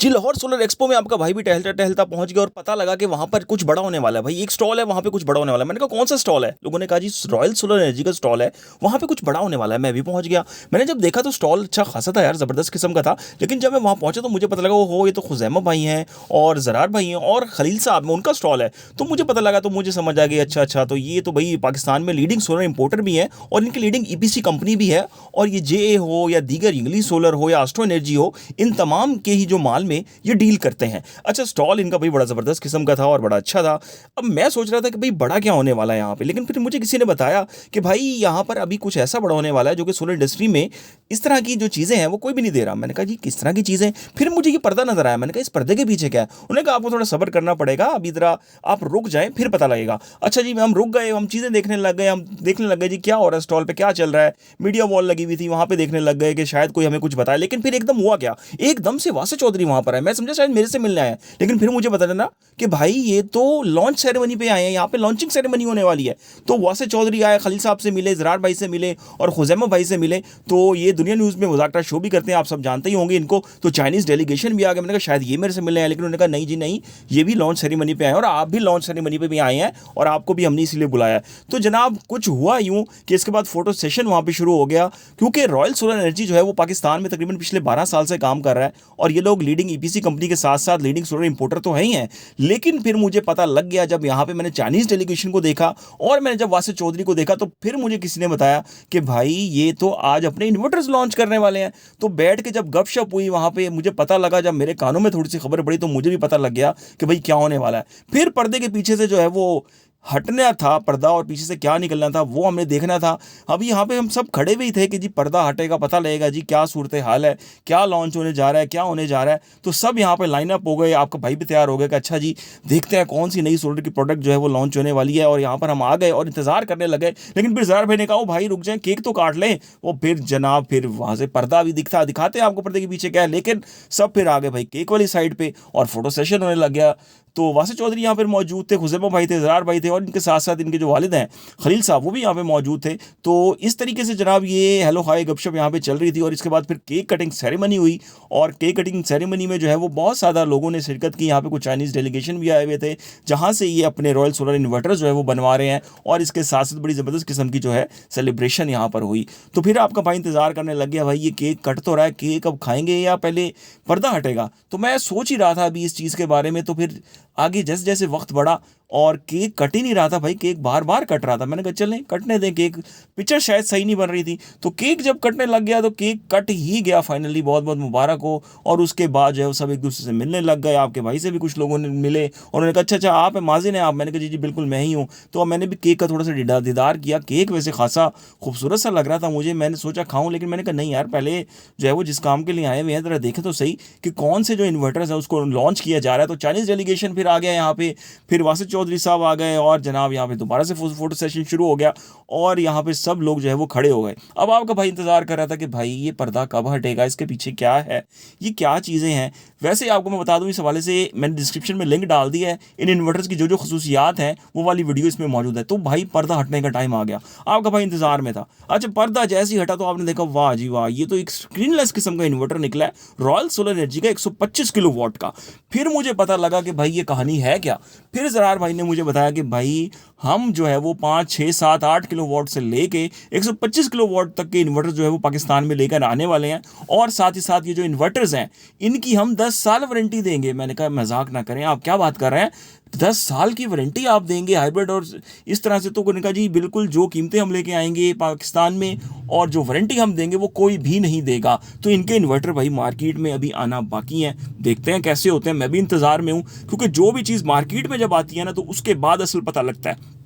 जी, Lahore solar expo में आपका भाई भी टहलता-टहलता पहुँच गया और पता लगा कि वहाँ पर कुछ बड़ा होने वाला है। भाई एक स्टॉल है, वहाँ पे कुछ बड़ा होने वाला है। मैंने कहा कौन-सा स्टॉल है? लोगों ने कहा जी रॉयल सोलर एनर्जी का स्टॉल है, वहाँ पे कुछ बड़ा होने वाला है। मैं भी पहुँच गया। मैंने जब देखा तो स्टॉल अच्छा खासा था यार, ज़बरदस्त किस्म का था। लेकिन जब मैं वहाँ पहुँचा तो मुझे पता लगा ओहो! ये तो खुज़ैमा भाई हैं और ज़रार भाई हैं और खलील साहब हैं, उनका स्टॉल है। तो मुझे पता लगा तो मुझे समझ आ गई अच्छा तो ये तो भई पाकिस्तान में लीडिंग सोलर इंपोर्टर भी हैं और इनकी लीडिंग ईपीसी कंपनी भी है और ये जेए हो या दीगर इंग्लिश सोलर हो या एस्ट्रो एनर्जी हो, इन तमाम के ही जो माल में ये डील करते हैं। अच्छा स्टॉल इनका भाई बड़ा ज़बरदस्त किस्म का था और बड़ा अच्छा था। अब मैं सोच रहा था कि भाई बड़ा क्या होने वाला है यहाँ पे, लेकिन फिर मुझे किसी ने बताया कि भाई यहाँ पर अभी कुछ ऐसा बड़ा होने वाला है जो कि सोलर इंडस्ट्री में इस तरह की जो चीज़ें हैं वो कोई भी नहीं दे रहा। मैंने कहा जी किस तरह की चीज़ें? फिर मुझे ये पर्दा नज़र आया। मैंने कहा इस पर्दे के पीछे क्या है? उन्होंने कहा आपको थोड़ा सब्र करना पड़ेगा, अभी ज़रा आप रुक जाएँ फिर पता लगेगा। अच्छा जी हम रुक गए, हम चीज़ें देखने लग गए, हम देखने लग गए जी क्या हो रहा है स्टॉल पे, क्या चल रहा है? मीडिया वॉल लगी हुई थी, वहाँ पे देखने लग गए कि शायद कोई हमें कुछ बताए। लेकिन फिर एकदम हुआ क्या? एकदम से वासे चौधरी वहाँ पर आए। मैं समझा शायद मेरे से मिलने आए हैं। लेकिन फिर मुझे पता चला कि भाई ये तो लॉन्च सेरेमनी पे आए हैं, यहाँ पे लॉन्चिंग सेरेमनी होने वाली है। तो वासे चौधरी आए, खलील साहब से मिले, ज़रार भाई से मिले और खुज़ैमा भाई से मिले। तो ये दुनिया न्यूज़ में मुज़ाकरा शो भी करते हैं, आप सब जानते ही होंगे इनको। तो चाइनीज़ डेलीगेशन भी आ गया। मैंने कहा शायद ये मेरे से मिलने आए, लेकिन उन्होंने कहा नहीं जी नहीं, ये भी लॉन्च सेरेमनी पे आए हैं और आप भी लॉन्च सेरेमनी पे भी आए हैं और आपको भी हमने इसीलिए बुलाया है। तो जनाब कुछ हुआ यूँ कि इसके बाद फोटो सेशन वहाँ पे शुरू हो गया, क्योंकि रॉयल सोलर एनर्जी जो है वो पाकिस्तान में तकरीबन पिछले 12 साल से काम कर रहा है और ये लोग लीडिंग ईपीसी कंपनी के साथ साथ लीडिंग सोलर इंपोर्टर तो है ही हैं। लेकिन फिर मुझे पता लग गया जब यहाँ पे मैंने चाइनीज़ डेलीगेशन को देखा और मैंने जब वासिफ चौधरी को देखा, तो फिर मुझे किसी ने बताया कि भाई ये तो आज अपने इन्वर्टर्स लॉन्च करने वाले हैं। तो बैठ के जब गपशप हुई वहाँ पे, मुझे पता लगा, जब मेरे कानों में थोड़ी सी खबर पड़ी तो मुझे भी पता लग गया कि भाई क्या होने वाला है। फिर पर्दे के पीछे से जो है वो हटना था पर्दा और पीछे से क्या निकलना था वो हमने देखना था। अभी यहाँ पे हम सब खड़े भी थे कि जी पर्दा हटेगा पता लगेगा जी क्या सूरत हाल है, क्या लॉन्च होने जा रहा है, क्या होने जा रहा है। तो सब यहाँ पे लाइन अप हो गए, आपका भाई भी तैयार हो गया कि अच्छा जी देखते हैं कौन सी नई सोलर की प्रोडक्ट जो है वो लॉन्च होने वाली है। और यहाँ पर हम आ गए और इंतजार करने लगे। लेकिन फिर ज़रार भाई ने कहा ओ भाई रुक जाए, केक तो काट लें। वो फिर जनाब फिर वहाँ से पर्दा भी दिखाते हैं आपको पर्दे के पीछे क्या है। लेकिन सब फिर आ गए भाई केक वाली साइड पे और फोटो सेशन होने लग गया। तो वासिफ चौधरी यहाँ पर मौजूद थे, खुज़ैमा भाई थे, ज़रार भाई थे और इनके साथ साथ इनके जो वालिद हैं खलील साहब वो भी यहाँ पे मौजूद थे। तो इस तरीके से जनाब ये हेलो हाय गपशप यहाँ पे चल रही थी और इसके बाद फिर केक कटिंग सेरेमनी हुई। और केक कटिंग सेरेमनी में जो है वो बहुत ज़्यादा लोगों ने शिरकत की। यहाँ पे कुछ चाइनीज़ डेलीगेशन भी आए हुए थे जहाँ से ये अपने रॉयल सोलर इन्वर्टर जो है वो बनवा रहे हैं और इसके साथ साथ बड़ी ज़बरदस्त किस्म की जो है सेलिब्रेशन यहाँ पर हुई। तो फिर आपका भाई इंतज़ार करने लग गया भाई ये केक कट तो रहा है, केक अब खाएंगे या पहले पर्दा हटेगा। तो मैं सोच ही रहा था अभी इस चीज़ के बारे में। तो फिर आगे जैसे जैसे वक्त बढ़ा और केक कट ही नहीं रहा था भाई, केक बार बार कट रहा था। मैंने कहा चलें कटने दें केक, पिक्चर शायद सही नहीं बन रही थी। तो केक जब कटने लग गया तो केक कट ही गया फाइनली, बहुत बहुत मुबारक हो। और उसके बाद जो है वो सब एक दूसरे से मिलने लग गए। आपके भाई से भी कुछ लोगों ने मिले और उन्होंने कहा अच्छा आप है माजिन है आप? मैंने कहा जी जी बिल्कुल मैं ही हूँ। तो अब मैंने भी केक का थोड़ा सा दीदार किया। केक वैसे खासा खूबसूरत सा लग रहा था मुझे, मैंने सोचा खाऊं, लेकिन मैंने कहा नहीं यार पहले जो है वो जिस काम के लिए आए हुए हैं ज़रा देखें तो सही कि कौन से जो इन्वर्टर्स है उसको लॉन्च किया जा रहा है। तो चाइनीज़ डेलीगेशन फिर आ गया यहाँ पे, फिर वासिफ चौधरी साहब आ गए और जनाब यहाँ पे दोबारा से फोटो सेशन शुरू हो गया और यहाँ पे सब लोग जो है वो खड़े हो गए। अब आपका भाई इंतज़ार कर रहा था कि भाई ये पर्दा कब हटेगा, इसके पीछे क्या है, ये क्या चीज़ें हैं। वैसे आपको मैं बता दूं इस हवाले से मैंने डिस्क्रिप्शन में लिंक डाल दिया है, इन इन्वर्टर्स की जो जो खसूसियात हैं वो वाली वीडियो इसमें मौजूद है। तो भाई पर्दा हटने का टाइम आ गया, आपका भाई इंतज़ार में था। अच्छा पर्दा जैसे ही हटा तो आपने देखा वाह जी वाह, ये तो एक स्क्रीनलेस किस्म का इन्वर्टर निकला है रॉयल सोलर एनर्जी का 125 किलो वॉट का। फिर मुझे पता लगा कि भाई ये कहानी है क्या। फिर ज़रार भाई ने मुझे बताया कि भाई हम जो है वो 5 6 7 8 किलो वॉट से लेके 125 किलो वॉट तक के इन्वर्टर जो है वो पाकिस्तान में लेकर आने वाले हैं। और साथ ही साथ ये जो इन्वर्टर्स हैं इनकी हम 10 साल वारंटी देंगे। मैंने कहा मजाक ना करें, आप क्या बात कर रहे हैं, 10 साल की वारंटी आप देंगे हाइब्रिड और इस तरह से? तो उन्होंने कहा जी बिल्कुल, जो कीमतें हम लेके आएंगे पाकिस्तान में और जो वारंटी हम देंगे वो कोई भी नहीं देगा। तो इनके इन्वर्टर भाई मार्केट में अभी आना बाकी हैं, देखते हैं कैसे होते हैं। मैं भी इंतज़ार में हूँ, क्योंकि जो भी चीज़ मार्केट में जब आती है ना तो उसके बाद असल पता लगता है।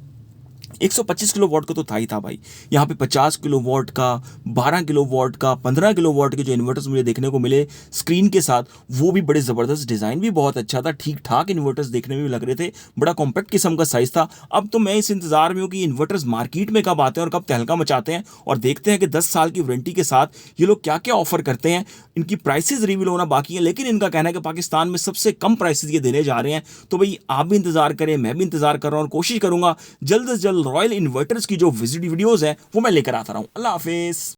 125 किलो वॉट का तो था ही था भाई, यहाँ पे 50 किलो वॉट का, 12 किलो वॉट का, 15 किलो वॉट के जो इन्वर्टर्स मुझे देखने को मिले स्क्रीन के साथ, वो भी बड़े ज़बरदस्त, डिज़ाइन भी बहुत अच्छा था, ठीक ठाक इन्वर्टर्स देखने में भी लग रहे थे, बड़ा कॉम्पैक्ट किस्म का साइज़ था। अब तो मैं इस इंतज़ार में हूँ कि इन्वर्टर्स मार्केट में कब आते हैं और कब तहलका मचाते हैं और देखते हैं कि 10 साल की वारंटी के साथ ये लोग क्या क्या ऑफर करते हैं। इनकी प्राइसेस रिवील होना बाकी है, लेकिन इनका कहना है कि पाकिस्तान में सबसे कम प्राइसेस ये देने जा रहे हैं। तो भाई आप भी इंतज़ार करें, मैं भी इंतज़ार कर रहा हूँ और कोशिश करूँगा जल्द से जल्द रॉयल इन्वर्टर्स की जो विजिट वीडियोज़ हैं वो मैं लेकर आता रहा हूँ। अल्लाह हाफिज़।